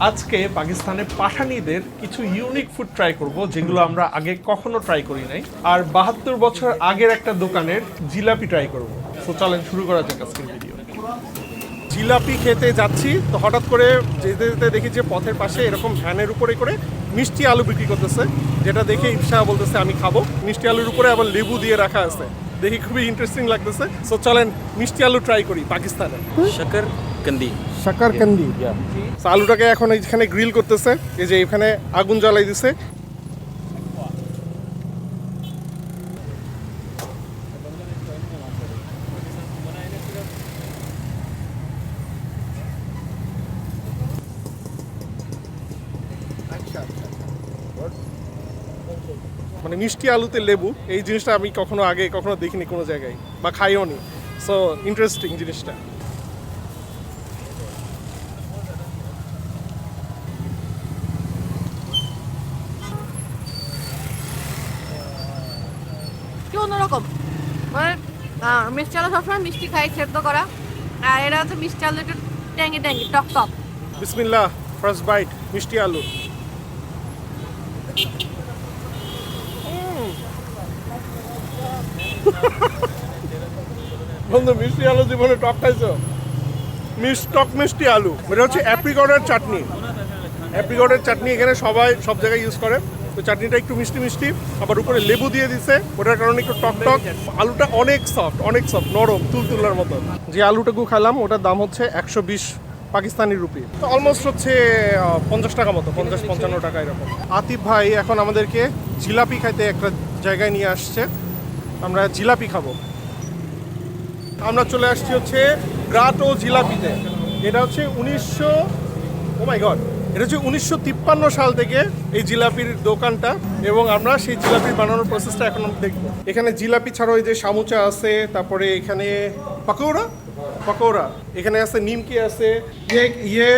আজকে পাকিস্তানে পাঠানিদের কিছু ইউনিক ফুড ট্রাই করব যেগুলো আমরা আগে কখনো ট্রাই করি নাই, আর 72 বছর আগের একটা দোকানের জিলাপি ট্রাই করব। তো চলেন শুরু করা যাক আজকের ভিডিও। জিলাপি খেতে যাচ্ছি, তো হঠাৎ করে যেতে যেতে দেখি যে পথের পাশে এরকম ভ্যানের উপরে করে মিষ্টি আলু বিক্রি করতেছে, যেটা দেখে ইফশা বলতেছে আমি খাবো। মিষ্টি আলুর উপরে আবার লেবু দিয়ে রাখা আছে, দেখি খুবই ইন্টারেস্টিং লাগতেছে। সো চলেন মিষ্টি আলু ট্রাই করি পাকিস্তানে। शकरकंदी আলুটাকে এখন এখানে গ্রিল করতেছে, এই যে এখানে আগুন জ্বালাই দিছে। মানে মিষ্টি আলুতে লেবু, এই জিনিসটা আমি কখনো দেখিনি কোনো জায়গায় বা খাইও নি। সো ইন্টারেস্টিং জিনিসটা। অন্যরকম মানে মিষ্টি আলু সবসময় মিষ্টি খাই সেদ্ধ করা, আর এটা হচ্ছে মিষ্টি আলু একটু ট্যাঙ্গি ট্যাঙ্গি টক টক। বিসমিল্লাহ, ফার্স্ট বাইট মিষ্টি আলু। বন্ধু মিষ্টি আলু জীবনে টক খাইছো? মিষ্টি আলু, এটা হচ্ছে অ্যাপ্রিকটের চাটনি। অ্যাপ্রিকটের চাটনি এখানে সবাই সব জায়গায় ইউজ করে। তো চাটনিটা একটু মিষ্টি মিষ্টি, আবার উপরে লেবু দিয়ে দিছে, ওটার কারণে একটু টক টক। আলুটা অনেক সফট নরম তুলতুলার মতো। যে আলুটাকু খেলাম ওটার দাম হচ্ছে 120 পাকিস্তানি রুপি, তো অলমোস্ট হচ্ছে 50 টাকা মতো, 50-55 টাকা এরকম। আতিফ ভাই এখন আমাদেরকে জিলাপি খাইতে একটা জায়গায় নিয়ে আসছে, আমরা জিলাপি খাবো। আমরা চলে আসছি হচ্ছে গ্রাটো জিলাপিতে। এটা হচ্ছে 1953 সাল থেকে এই জিলাপির দোকানটা, এবং আমরা সেই জিলাপির বানানোর প্রসেসটা এখন দেখব। এখানে জিলাপি ছাড়াও এই যে সামুচা আছে, তারপরে এখানে পাকোড়া, এখানে আছে নিমকি আছে। ইয়ে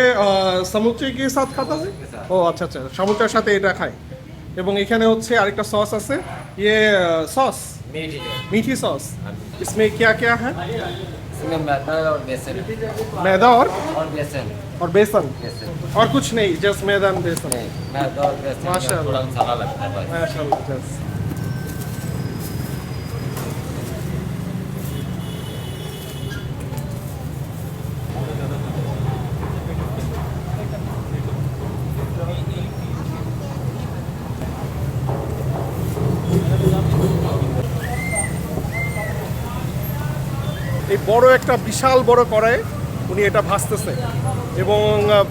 সামুচে কি সাথ খাতা হয়? ও আচ্ছা, সামুচার সাথে এটা খায়। এবং এখানে হচ্ছে আরেকটা সস আছে, ইয়ে সস मीठी सॉस। इसमें क्या क्या है? इसमें मैदा और बेसन मैदा और बेसन और कुछ नहीं, जस्ट मैदा और बेसन। नहीं, मैदा और बेसन माशाल्लाह। थोड़ा मसाला लगता है बस। माशाल्लाह जस्ट। এই বড় একটা বিশাল বড় কড়াইয়ে উনি এটা ভাজতেছে, এবং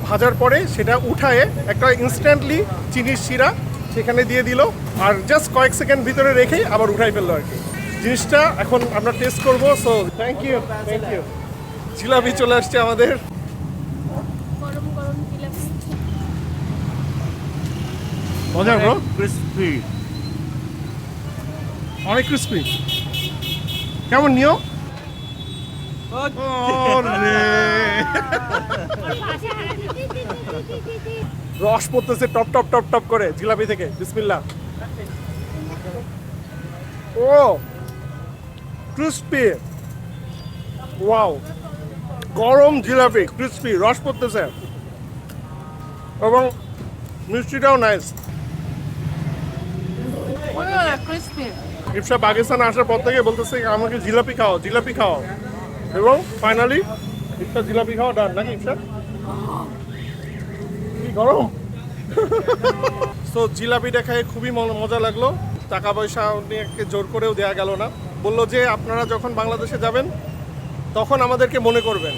ভাজার পরে সেটা উঠায়ে একটা ইনস্ট্যান্টলি চিনির শিরা সেখানে দিয়ে দিল, আর জাস্ট কয়েক সেকেন্ড ভিতরে রেখেই আবার উঠাই ফেললো আর কি। জিনিসটা এখন আমরা টেস্ট করবো। So thank you. জিলাপি চলে আসছে আমাদের। গরম গরম জিলাপি। মজা ব্রো, ক্রিসপি, অনেক ক্রিসপি। কেমন নিও? রস পড়তেছে টপ টপ টপ টপ করে জিলাপি থেকে। বিসমিল্লাহ। ও ক্রিসপি, ওয়াও, গরম জিলাপি, ক্রিসপি, রস পড়তেছে, এবং মিষ্টিটাও নাইস। ক্রিসপি। ইফশা পাকিস্তান আসার পর থেকে বলতেছে আমাকে জিলাপি খাও, এবং ফাইনালি ইফশা জিলাপি খাওয়া ডান, নাকি ইফশা? কি গরম। সো জিলাপিটা খেয়ে খুবই মজা লাগলো। টাকা পয়সা নিয়ে জোর করেও দেওয়া গেল না, বললো যে আপনারা যখন বাংলাদেশে যাবেন তখন আমাদেরকে মনে করবেন,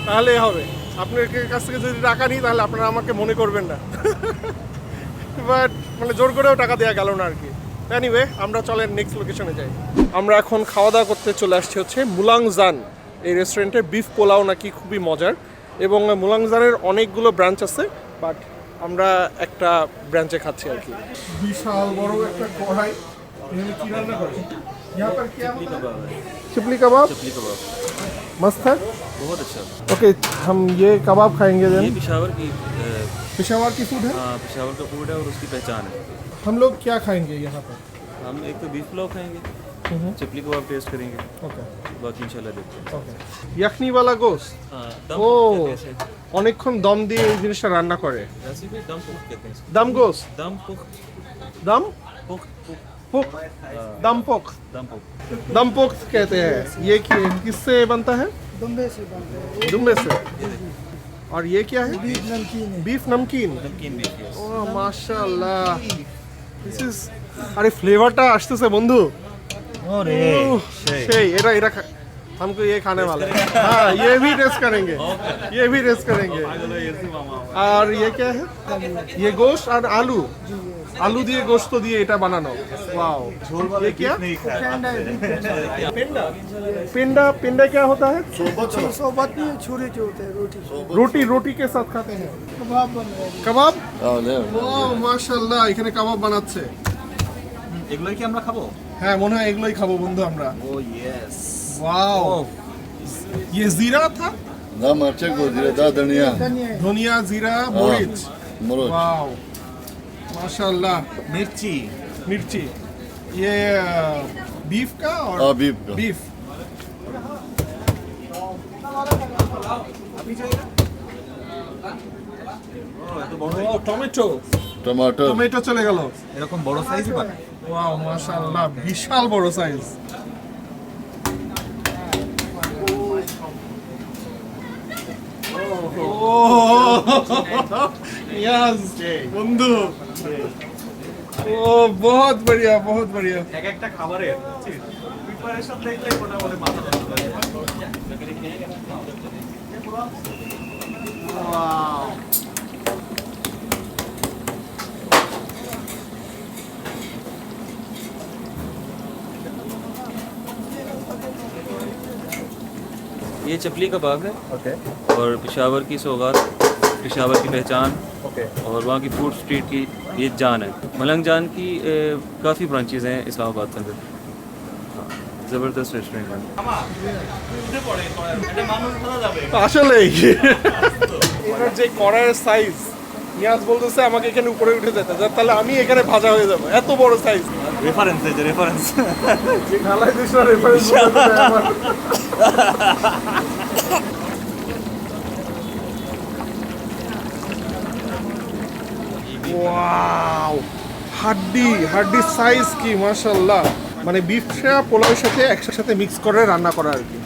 তাহলে হবে। আপনার কাছ থেকে যদি টাকা নিই তাহলে আপনারা আমাকে মনে করবেন না। বাট মানে জোর করেও টাকা দেওয়া গেল না আর কি। এনিওয়ে, আমরা চলেন নেক্সট লোকেশনে যাই। আমরা এখন খাওয়া দাওয়া করতে চলে আসছি হচ্ছে মুলাংজান। এই রেস্টুরেন্টের বিফ পোলাও নাকি খুবই মজার, এবং মুলাংজানের অনেকগুলো ব্রাঞ্চ আছে, বাট আমরা একটা ব্রাঞ্চে খাচ্ছি আর কি। বিশাল বড় একটা কড়াই, এখানে কি রান্না করে? यहाँ पर क्या होता है? चिपली कबाब मस्त है, बहुत अच्छा। ओके हम ये कबाब खाएंगे देन। ये पेशावर की फूड है। हाँ, पेशावर का फूड है और उसकी पहचान है। हम लोग क्या खाएंगे यहाँ पर? हम एक तो बीफ पुलाव खाएंगे, चिपली कबाब टेस्ट करेंगे, ओके बाकी इंशाल्लाह देखते हैं। ओके। यखनी वाला गोश्त, हाँ, दम ओ। कहते हैं इसे। অনেকক্ষণ দম দিয়ে এই জিনিসটা রান্না করে। रेसिपी दम पुख कहते हैं इसको। দাম গোস दम पुख দাম पुख पुख पोक दम पोक दम पुख दम पोक कहते हैं। ये किससे बनता है? दुम्बे से बनते हैं। दुम्बे से। और ये क्या है? बीफ नमकीन है। बीफ नमकीन। नमकीन भी है। ও মাশাআল্লাহ, দিস ইজ, আরে ফ্লেভারটা আসতেছে বন্ধু। अरे সেই এটা এটা हमको ये खाने वाला है। हाँ, ये भी टेस्ट करेंगे, ये भी टेस्ट करेंगे। और ये क्या है? ये गोश्त और आलू, आलू दिए गोश्त दिए এটা বানানো। वाओ, ये क्या? पिंडा। पिंडा पिंडा क्या होता है? सोबत में छुरी जो होते हैं रोटी रोटी, रोटी के साथ खाते हैं। कबाब बन रहे हैं। কাবাব। ও মাশাআল্লাহ, এখানে কাবাব বানাচ্ছে। এগুলো কি আমরা খাবো? হ্যাঁ, মনে হয় এগুলোই খাবো বন্ধু আমরা। ও ইয়েস। वाओ, ये जीरा था? Da marchak o dire da daniya. धनिया है। धनिया, जीरा, मरीच। Moroch. वाओ माशाल्लाह। मिर्ची। मिर्ची। ये बीफ का और beef का। बीफ। ও টমেটো, Tomato. টমেটো চলে গেল। এরকম বড় সাইজই বানায়। ওয়াও মাশাআল্লাহ, বিশাল বড় সাইজ। यस बंधु, ओ बहुत बढ़िया, बहुत बढ़िया। এক একটা খাবারের প্রিপারেশন দেখলে মোটামুটি মাথা নষ্ট হয়ে যায়। ये चपली कबाब है। ओके और पेशावर की सौगात, पेशावर की पहचान ओके और वहाँ की फूड स्ट्रीट की ये जान है। मलंग जान की काफ़ी ब्रांचेज हैं इस्लामाबाद के अंदर। हाँ, ज़बरदस्त रेस्टोरेंट है। আসলেই এটার যে কড়াইয়ের সাইজ, নিয়াজ বলতেছে আমাকে এখানে উপরে উঠে যেতে, তাহলে আমি এখানে ভাজা হয়ে যাবো, এত বড় সাইজ। रेफरेंस है रेफरेंस। ঢালাই দিস না, রেফারেন্স ওয়াও, হাড্ডি হাড্ডি সাইজ কি মাশাআল্লাহ। মানে বিফটা পোলাওর সাথে একসাথে মিক্স করে রান্না করা আর কি।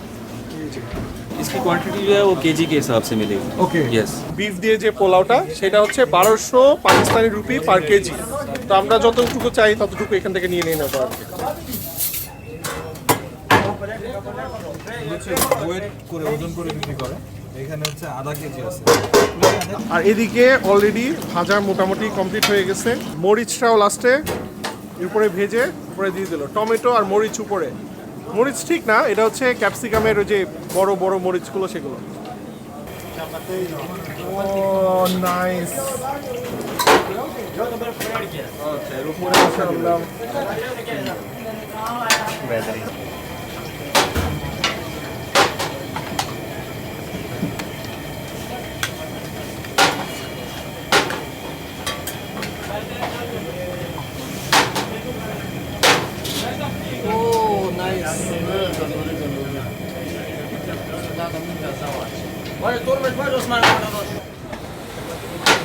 इसकी क्वांटिटी जो है वो केजी के हिसाब से मिलेगी। ওকে, यस। বিফ দিয়ে যে পোলাওটা সেটা হচ্ছে 1200 পাকিস্তানি রুপি পার কেজি। তো আমরা যতটুকু চাই ততটুকু এখান থেকে নিয়ে নেবো আর কি। ওয়েট করে ওজন করে বিক্রি করে। এখানে হচ্ছে আধা কেজি আছে। আর এদিকে অলরেডি ভাজা মোটামুটি কমপ্লিট হয়ে গেছে। মরিচটাও লাস্টে উপরে ভেজে উপরে দিয়ে দিল, টমেটো আর মরিচ উপরে। মরিচ ঠিক না, এটা হচ্ছে ক্যাপসিকামের ওই যে বড় বড় মরিচগুলো সেগুলো। ও নাইস।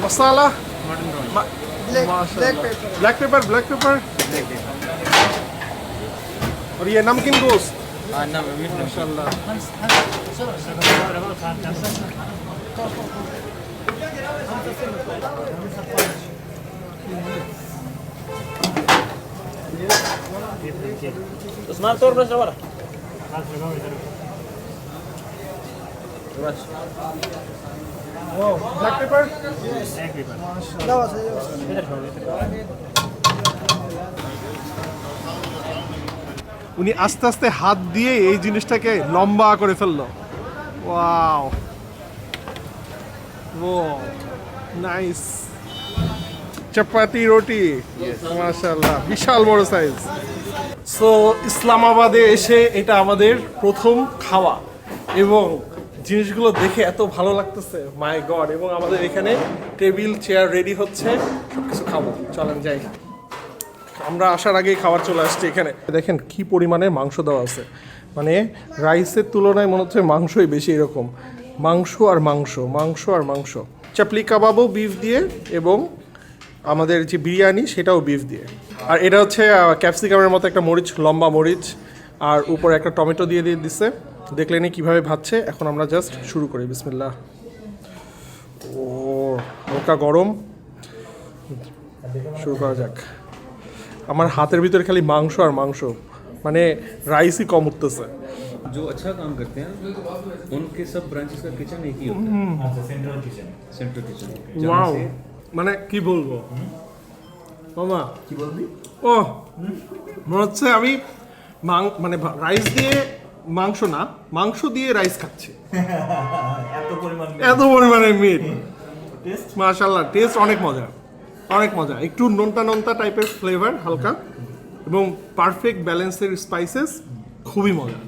मसाला, ब्लैक पेपर, ब्लैक पेपर। और ये नमकीन गोश्त माशाल्लाह। उस्मान तोड़ ब्रश रवा ओ ब्लैक पेपर। दवा से উনি আস্তে আস্তে হাত দিয়ে এই জিনিসটাকে লম্বা করে ফেললো। ওয়াও, ও নাইস। চাপাতি রুটি মাশাআল্লাহ, বিশাল বড় সাইজ। সো ইসলামাবাদে এসে এটা আমাদের প্রথম খাওয়া এবং জিনিসগুলো দেখে এত ভালো লাগতেছে, মাই গড। এবং আমাদের এখানে টেবিল চেয়ার রেডি হচ্ছে, সব কিছু খাবো, চলেন যাই। আমরা আসার আগেই খাবার চলে আসছে এখানে। দেখেন কি পরিমাণে মাংস দেওয়া আছে, মানে রাইসের তুলনায় মনে হচ্ছে মাংসই বেশি এরকম। মাংস আর মাংস চাপলি কাবাবও বিফ দিয়ে এবং আমাদের যে বিরিয়ানি সেটাও বিফ দিয়ে। আর এটা হচ্ছে ক্যাপসিকামের মতো একটা মরিচ, লম্বা মরিচ, আর উপরে একটা টমেটো দিয়ে দিচ্ছে। দেখলেনি কিভাবে ভাজছে। এখন আমরা জাস্ট শুরু করি। বিসমিল্লাহ। ও হালকা গরম, শুরু করা যাক। আমার হাতের ভিতরে খালি মাংস আর মাংস, মানে রাইসই কম উঠতেছে। जो अच्छा काम करते हैं उनके सब ब्रांचेस का किचन एक ही होता है, सेंट्रल किचन। ওয়াও, মানে কি বলবো মামা, কি বলবি? ও মনে হচ্ছে আমি মানে রাইস দিয়ে মাংস না, মাংস দিয়ে রাইস খাচ্ছি। এত পরিমাণে মিট, মাশাআল্লাহ, টেস্ট অনেক মজা। একটু নোনতা টাইপের ফ্লেভার হালকা, এবং পারফেক্ট ব্যালেন্সের স্পাইসেস। খুবই মজা।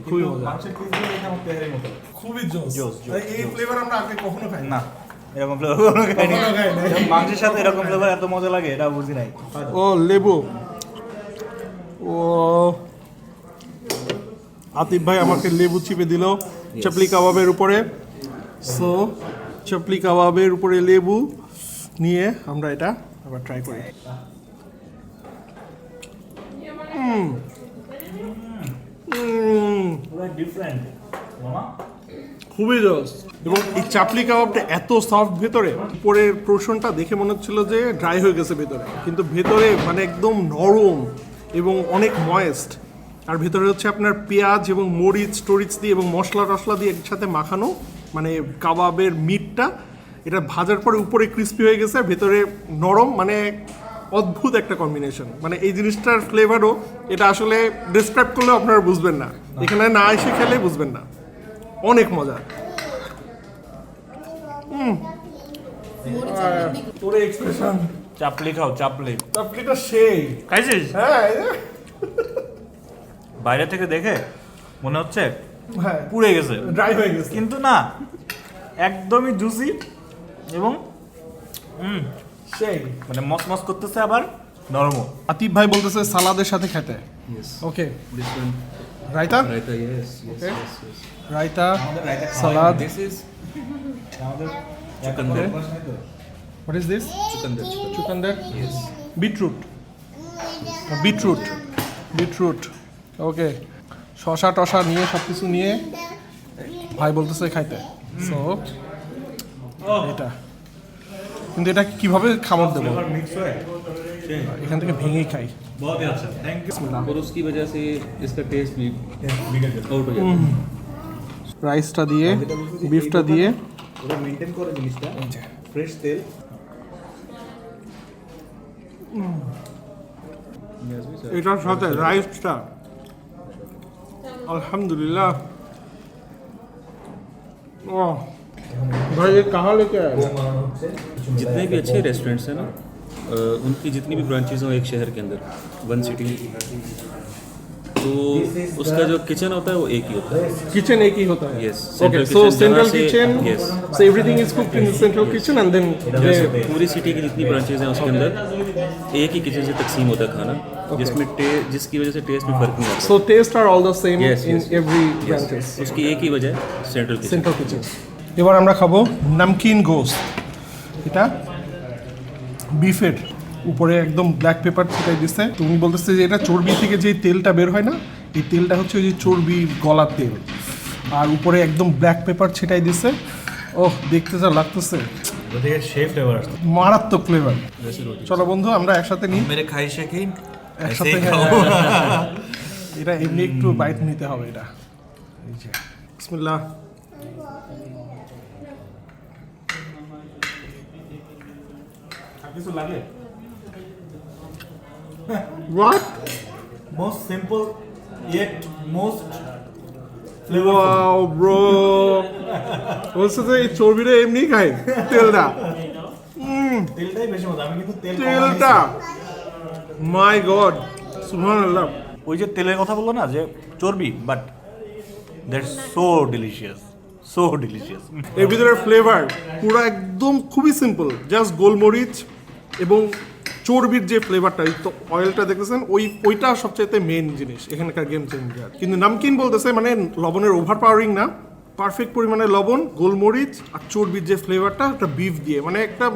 খুবই জোস। এই ফ্লেভার আমরা আগে কখনো খাই না, এরকম ফ্লেভার কখনো খাইনি। মাংসের সাথে এরকম ফ্লেভার এত মজা লাগে এটা বুঝি নাই। ও লেবু, ও আতিফ ভাই আমাকে লেবু চিপে দিল চাপলি কাবাবের উপরে। সো চাপলি কাবাবের উপরে লেবু নিয়ে আমরা এটা আবার ট্রাই করি। ডিফারেন্ট মামা, খুবই জোস। এবং এই চাপলি কাবাবটা এত সফট ভেতরে, উপরের পোর্শনটা দেখে মনে হচ্ছিল যে ড্রাই হয়ে গেছে ভেতরে, কিন্তু ভেতরে মানে একদম নরম এবং অনেক ময়েস্ট। আর ভেতরে হচ্ছে আপনার পেঁয়াজ এবং মরিচ টরিচ দিয়ে এবং মশলা টশলা দিয়ে একসাথে মাখানো, মানে কাবাবের মিটটা এটা ভাজার পরে উপরে ক্রিস্পি হয়ে গেছে, ভেতরে নরম, মানে অদ্ভুত একটা কম্বিনেশন। মানে এই জিনিসটার ফ্লেভারও এটা আসলে ডিসক্রাইব করলেও আপনারা বুঝবেন না, এখানে না এসে খেলে বুঝবেন না। অনেক মজা। তোর এক্সপ্রেশন, চাপলি খাও, চাপলি। চাপলিটা সেই খাইছিস? হ্যাঁ বাইরে থেকে দেখে মনে হচ্ছে হ্যাঁ পুড়ে গেছে, ড্রাই হয়ে গেছে, কিন্তু না, একদমই জুসি এবং সেই মানে মসমস করতেছে, আবার নরমও। আতিফ ভাই বলতেছে সালাদের সাথে খেতে। ওকে, রায়তা, রায়তা, সালাদ। What is this? Chukandar. Yes. Beetroot. ওকে, শশা টশা নিয়ে সবকিছু নিয়ে ভাই বলতেছে খাইতে। সো এটা কিন্তু এটা কিভাবে খাবার দেবো, এখান থেকে ভেঙেই খাই। बहुत ही अच्छा, थैंक यू। और उसकी वजह से इसका टेस्ट भी आउट हो जाता है। রাইসটা দিয়ে বিফটা দিয়ে ওরা মেইনটেইন করে জিনিসটা, ফ্রেশ তেল। এটার সাথে রাইসটা আলহামদুলিল্লাহ। ও ভাই ये कहाँ लेके आए? जितने भी अच्छे रेस्टोरेंट्स हैं ना, उनकी जितनी भी ब्रांचेज हों एक शहर के अंदर, वन सिटी, तो उसका जो किचन होता है वो एक ही होता है। किचन एक ही होता है। Yes, Okay, central so kitchen central जहाँ से- kitchen. yes. So everything is cooked in the central kitchen and then पूरी सिटी की जितनी ब्रांचेज हैं उसके अंदर एक ही किचन से तकसीम होता है खाना, जिसकी वजह से टेस्ट में फर्क नहीं आता। so taste are all the same Yes, in yes. every branches. उसकी एक ही वजह है सेंट्रल किचन। Central kitchen. এবার আমরা খাবো নামকিন গোস্ট। এটা বিফের উপরে একদম ব্ল্যাক পেপার ছিটাই দিচ্ছে। তুমি বলতেছে যে এটা চর্বি থেকে যে তেলটা বের হয় না, এই তেলটা হচ্ছে ওই যে চর্বি গলার তেল, আর উপরে একদম ব্ল্যাক পেপার ছিটাই দিচ্ছে। ওহ, দেখতে যা লাগতেছে, ওদের শেফ ফ্লেভার আসছে। মারাত্মক ফ্লেভার। চলো বন্ধু আমরা একসাথে নিই, মেরে খাই শেখিন একসাথে এটা এমনি একটু বাইট নিতে হবে। এটা এই যে বিসমিল্লাহ। কিছু লাগে? What? Most simple yet most Wow, bro. বলছে যে এই চর্বিটা এমনি খাই, তেলটা, তেলটাই বেশি মজা। আমি কিন্তু তেলটা, মাই গড, সুবহানাল্লাহ। ওই যে তেলের কথা বললো না, যে চর্বি, but that's so delicious, so delicious. এর ভিতরে ফ্লেভার পুরো একদম খুবই সিম্পল, জাস্ট গোলমরিচ এবং চর্বির যে ফ্লেভারটা, তো অয়েলটা দেখতেছেন, ওইটা সবচাইতে মেইন জিনিস এখানকার গেম চেঞ্জার। কিন্তু নামকিন বলতেছে মানে লবণের ওভার পাওয়ারিং না, পারফেক্ট পরিমাণে লবণ, গোলমরিচ আর চর্বির যে ফ্লেভারটা একটা বিফ দিয়ে, মানে একটা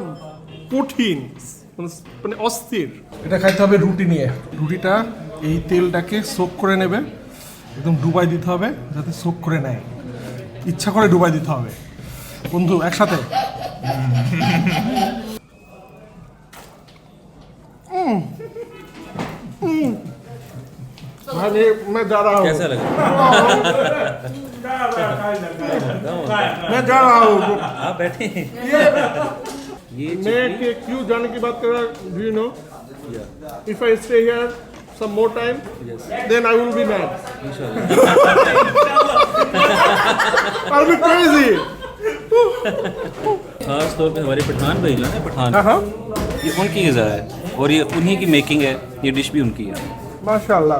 কঠিন, মানে অস্থির। এটা খাইতে হবে রুটি নিয়ে। রুটিটা এই তেলটাকে সোক করে নেবে, একদম ডুবাই দিতে হবে যাতে সোক করে নেয়, ইচ্ছা করে ডুবাই দিতে হবে। বন্ধু একসাথে मैं जा रहा हूँ, कैसा लगा? मैं जा रहा हूँ। आप बैठे ये मैं क्यों जाने की बात कर रहा हूँ? Do you know? If I stay here some more time, then I will be mad. I'll be crazy. खास तौर पे हमारे पठान भाई जो है पठान, हाँ, ये उनकी ग़िज़ा है और ये उन्हीं की मेकिंग है, ये डिश भी उनकी है। माशाल्लाह।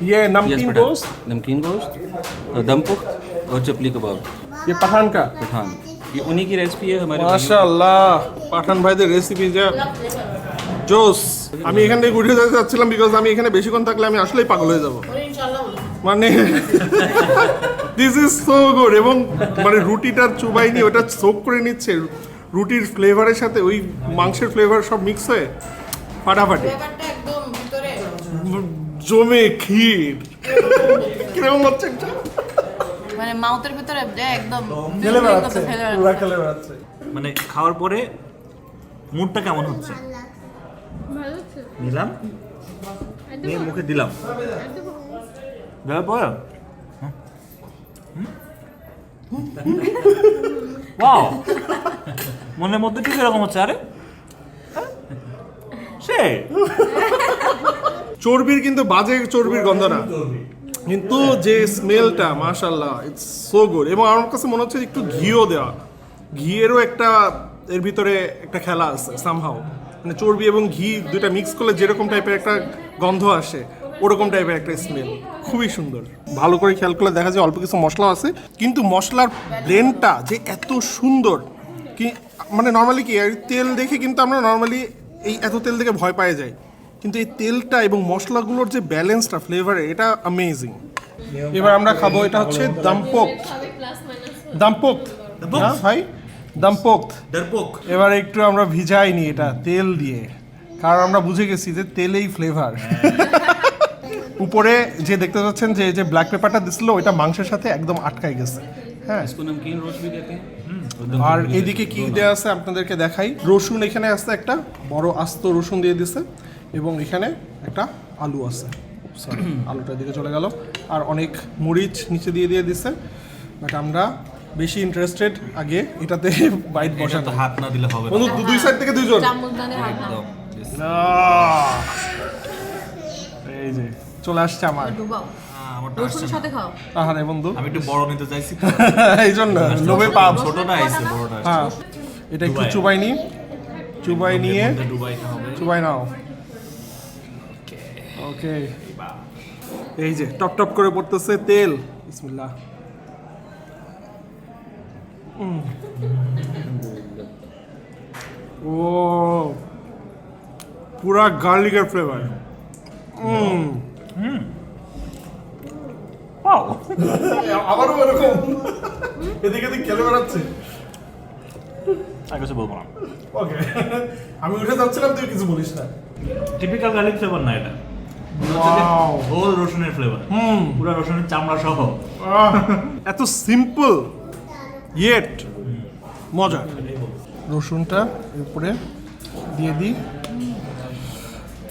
ये नमकीन गोश्त, नमकीन गोश्त और दम पुख्त और चपली कबाब, ये पठान का। पठान ये उन्हीं की रेसिपी है हमारे। মাশাআল্লাহ, পাঠান ভাইদের রেসিপি যা জোস। আমি এখান থেকে ঘুরে যেতে চাচ্ছিলাম বিকজ আমি এখানে বেশিক্ষণ থাকলে আমি আসলেই পাগল হয়ে যাব, মানে দিস ইজ সো গুড। এবং মানে রুটিটার চুবাই নিয়ে ওটা সোক করে নিচ্ছে, রুটির ফ্লেভারের সাথে ওই মাংসের ফ্লেভার সব মিক্স হয়ে ফাটাফাটি একদম ভিতরে জমে ক্ষীর। কিরকম হচ্ছে এটা? মানে মাউথের ভিতরে একদম খেলে বেড়াচ্ছে, পুরা খেলে বেড়াচ্ছে। মানে খাওয়ার পরে মুডটা কেমন হচ্ছে? নিলাম, নিয়ে মুখে দিলাম, দেওয়ার পরে ওয়াও, মনের মধ্যে ঠিক এরকম হচ্ছে। আরে সে চর্বির কিন্তু বাজে চর্বির গন্ধ না, কিন্তু যে স্মেলটা মাশাআল্লাহ ইটস সো গুড। এবং আমার কাছে মনে হচ্ছে একটু ঘিও দেওয়া, ঘিয়েরও একটা এর ভিতরে একটা খেলা আছে সামহাও, মানে চর্বি এবং ঘি দুটা মিক্স করলে যেরকম টাইপের একটা গন্ধ আসে ওরকম টাইপের একটা স্মেল, খুবই সুন্দর। ভালো করে খেয়াল করলে দেখা যায় অল্প কিছু মশলা আছে, কিন্তু মশলার ব্লেন্ডটা যে এত সুন্দর কি, মানে নর্মালি কি তেল দেখে কিন্তু আমরা নর্মালি এই এত তেল দেখে ভয় পাই যাই, কিন্তু এই তেলটা এবং মশলাগুলোর যে ব্যালেন্সটা ফ্লেভারে, এটা অ্যামেজিং। এবার আমরা খাবো, এটা হচ্ছে দামপোক্ত। দামপোক্ত না ভাই, দামপোক্ত ডরপোক। এবার একটু আমরা ভিজাই নি এটা তেল দিয়ে, কারণ আমরা বুঝে গেছি যে তেলেই ফ্লেভার। উপরে যে দেখতে পাচ্ছেন যে যে ব্ল্যাক পেপারটা দিছিল ওইটা মাংসের সাথে একদম আটকাই গেছে। হ্যাঁ, इसको नमकीन रोस्ट भी कहते हैं। আর এদিকে কি দেওয়া আছে আপনাদেরকে দেখাই। রসুন এখানে আছে, একটা বড় আস্ত রসুন দিয়ে দিছে, এবং এখানে একটা আলু আছে, সরি আলুটা দিকে চলে গেল, আর অনেক মরিচ নিচে দিয়ে দিছে। বাট আমরা বেশি ইন্টারেস্টেড আগে এটাতে বাইট বসাতে। হাত না দিলে হবে না। বন্ধু দুই সাইড থেকে দুইজন। চামচদানে হাত না এই যে চলে আসছে আমার। ডুবাও, আমারটা রসুনের সাথে খাও। আহারে বন্ধু, আমি একটু বড় নিতে চাইছি, এই জন্য লোভে পাপ। ছোটটা আইছে, বড়টা আসছে। হ্যাঁ, এটা একটু চুবাই নিয়ে ডুবাইতে হবে। চুবাই নাও। ওকে, এই যে টপ টপ করে পড়তেছে তেল। বিসমিল্লাহ। ও পুরা গার্লিকের ফ্লেভার। ওয়াও, আবারও এরকম এদিকে এদিকে খেলে বেড়াচ্ছে। আর কিছু বলবো না। ওকে, আমি উঠে যাচ্ছিলাম, তুই কিছু বলিস না। টিপিক্যাল গার্লিক ফ্লেভার না এটা, ওয়াও, হোল রসুনের ফ্লেভার, পুরো রসুনের চামড়া সহ। এত সিম্পল ইয়েট মজা। রসুনটা এর উপরে দিয়ে দিই,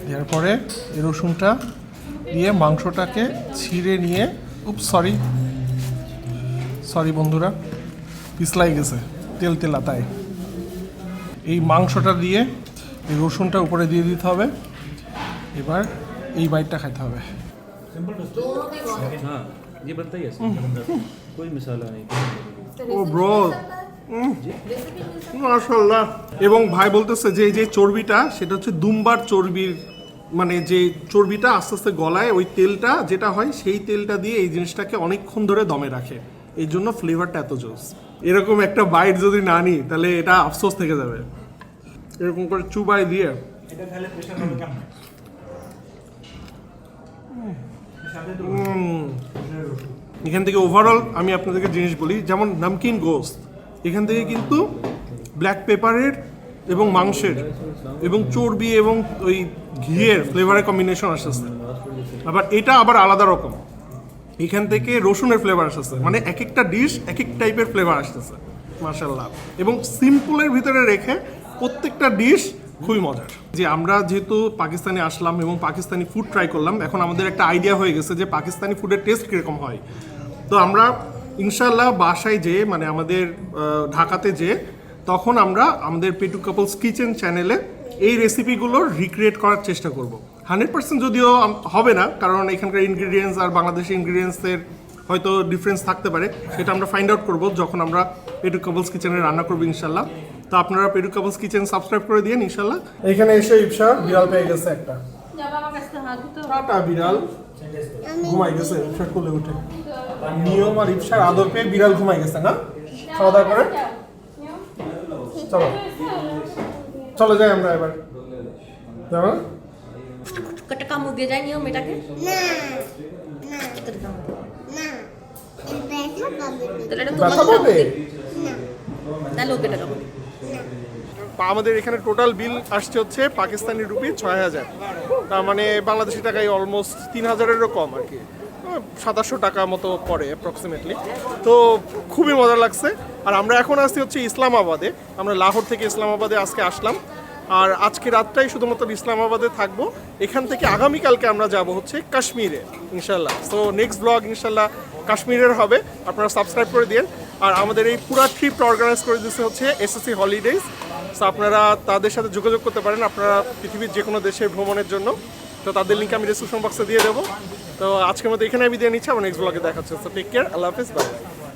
দেওয়ার পরে এই রসুনটা দিয়ে মাংসটাকে ছিঁড়ে নিয়ে, সরি বন্ধুরা, পিছলাই গেছে তেল তেলা, তাই এই মাংসটা দিয়ে এই রসুনটা উপরে দিয়ে দিতে হবে। এবার এই বাইটটা খাইতে হবে। हाँ, ये बनता ही ऐसे, कोई मसाला नहीं। ও ব্রো, মাশাআল্লাহ। এবং ভাই বলতেছে যে এই যে চর্বিটা, সেটা হচ্ছে দুম্বার চর্বির, মানে যে চর্বিটা আস্তে আস্তে গলায় ওই তেলটা যেটা হয়, সেই তেলটা দিয়ে এই জিনিসটাকে অনেকক্ষণ ধরে দমে রাখে, এই জন্য ফ্লেভারটা এত জোস। এরকম একটা বাইট যদি না নিই তাহলে এটা আফসোস থেকে যাবে। এরকম করে চুবাই দিয়ে এটা খেলে প্রেশার হবে কেমন? এখান থেকে ওভারঅল আমি আপনাদেরকে জিনিস বলি, যেমন নামকিন গোস্ত এখান থেকে কিন্তু ব্ল্যাক পেপারের এবং মাংসের এবং চর্বি এবং ওই ঘিয়ের ফ্লেভারের কম্বিনেশন আসতেছে। আবার এটা আবার আলাদা রকম, এখান থেকে রসুনের ফ্লেভার আসতেছে, মানে এক একটা ডিশ এক এক টাইপের ফ্লেভার আসতেছে মাশাআল্লাহ। এবং সিম্পলের ভিতরে রেখে প্রত্যেকটা ডিশ খুবই মজার। যে আমরা যেহেতু পাকিস্তানে আসলাম এবং পাকিস্তানি ফুড ট্রাই করলাম, এখন আমাদের একটা আইডিয়া হয়ে গেছে যে পাকিস্তানি ফুডের টেস্ট কীরকম হয়। তো আমরা ইনশাল্লাহ বাসায় যেয়ে মানে আমাদের ঢাকাতে যেয়ে তখন আমরা আমাদের পেটু কাপলস কিচেন চ্যানেলে এই রেসিপিগুলো রিক্রিয়েট করার চেষ্টা করব। 100% যদিও হবে না, কারণ এখানকার ইনগ্রিডিয়েন্টস আর বাংলাদেশি ইনগ্রিডিয়েন্টসের হয়তো ডিফারেন্স থাকতে পারে, সেটা আমরা ফাইন্ড আউট করবো যখন আমরা পেটু কাপলস কিচেনে রান্না করবো ইনশাল্লাহ। তো আপনারা পেটু কাপলস কিচেন সাবস্ক্রাইব করে দিন ইনশাল্লাহ। এখানে এসে ইফশা বিড়াল পেয়ে গেছে একটা, টাটা বিড়াল ঘুমাই গেছে, ইফশা কোলে উঠে নিয়ম আর ইফশার আদর পেয়ে বিড়াল ঘুমাই গেছে না, খাওয়া দাওয়া করে। চলো চলো যাই আমরা এবার, যাবো একটা কামড় দিয়ে যায় নিয়ম এটাকে, তাহলে এটা ব্যথা পাবে। তাহলে ওকে এটা কামড়। আমাদের এখানে টোটাল বিল আসছে হচ্ছে পাকিস্তানি রুপি ৬,০০০, তার মানে বাংলাদেশি টাকায় অলমোস্ট ৩,০০০-এরও কম আর কি, ৭০০ টাকা মতো পড়ে অ্যাপ্রক্সিমেটলি। তো খুবই মজা লাগছে। আর আমরা এখন আসছি হচ্ছে ইসলামাবাদে, আমরা লাহোর থেকে ইসলামাবাদে আজকে আসলাম, আর আজকে রাতটাই শুধুমাত্র ইসলামাবাদে থাকবো। এখান থেকে আগামীকালকে আমরা যাব হচ্ছে কাশ্মীরে ইনশাল্লাহ। সো নেক্সট ব্লগ ইনশাল্লাহ কাশ্মীরের হবে, আপনারা সাবস্ক্রাইব করে দিন। আর আমাদের এই পুরা ট্রিপটা অর্গানাইজ করে দিচ্ছে হচ্ছে এসএসসি হলিডেজ। সো আপনারা তাদের সাথে যোগাযোগ করতে পারেন আপনারা পৃথিবীর যে কোনো দেশে ভ্রমণের জন্য। তো তাদের লিঙ্ক আমি ডিসক্রিপশন বক্সে দিয়ে দেবো। তো আজকের মতো এখানে বিদায় নিচ্ছি, আমার নেক্সট ব্লগে দেখা হচ্ছে। সো টেক কেয়ার, আল্লাহ হাফেজ, বাই।